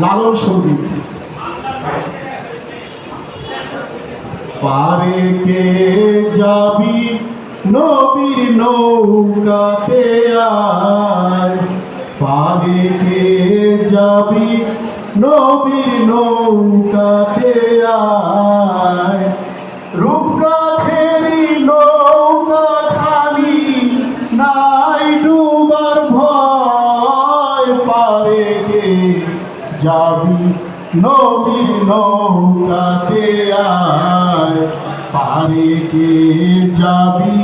লালন সঙ্গীত। পারে কে যাবি নবীর নৌকাতে আয়, পারে কে যাবি নবীর নৌকাতে আয়। রূপকাঠেরি নৌকা খালি নাই ডুবার ভয়, পারে কে যাবি নবীর নৌকাতে আয়, পারে কে যাবি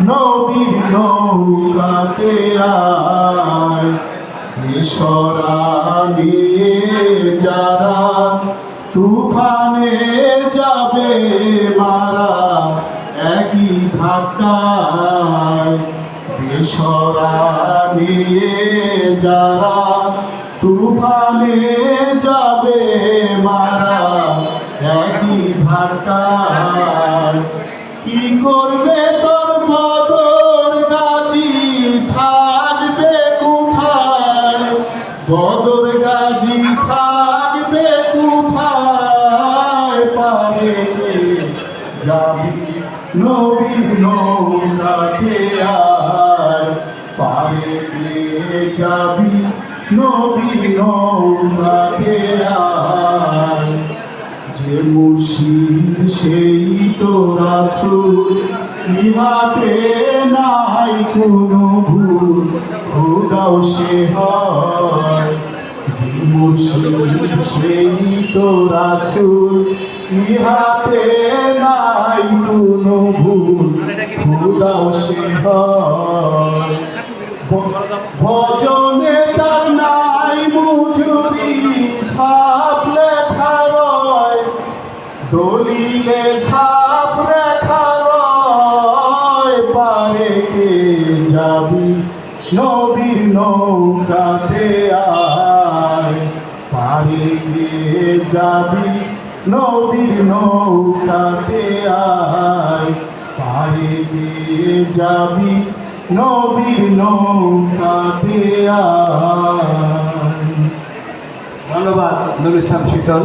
নবীর নৌকাতে আয়। এসরা নিয়ে যারা তুফানে যাবে মারা একই ধাক্কায়, বেসরা নিয়ে যারা তুফানে যাবে মারা একই ধাক্কায়। কি করবে তোর বদর গাজী থাকবে কোথায়, বদর গাজী থাকবে কোথায়, পারে যাবি নবীর নৌকাতে আয়, পারে যাবি নবীর নৌকাতে আয়। যে মুর্শিদ সেই তো রাসূল, ইহাতে নাই কোনো ভুল, খোদাও সে হয়। যে মুর্শিদ সেই তো রাসূল, ইহাতে নাই কোনো ভুল, খোদাও সে হয়। ভজনে তার নাই মজুরি, সাপ লেখা রয়, দলিলে সাপ লেখা রয়, পারে কে যাবি নবীর নৌকাতে আয়, পারে কে যাবি নবীর নৌকাতে আয়, পারে কে যাবি নবীর নৌকাতে আয়। ধন্যবাদ নুরুল ইসলাম শীতল।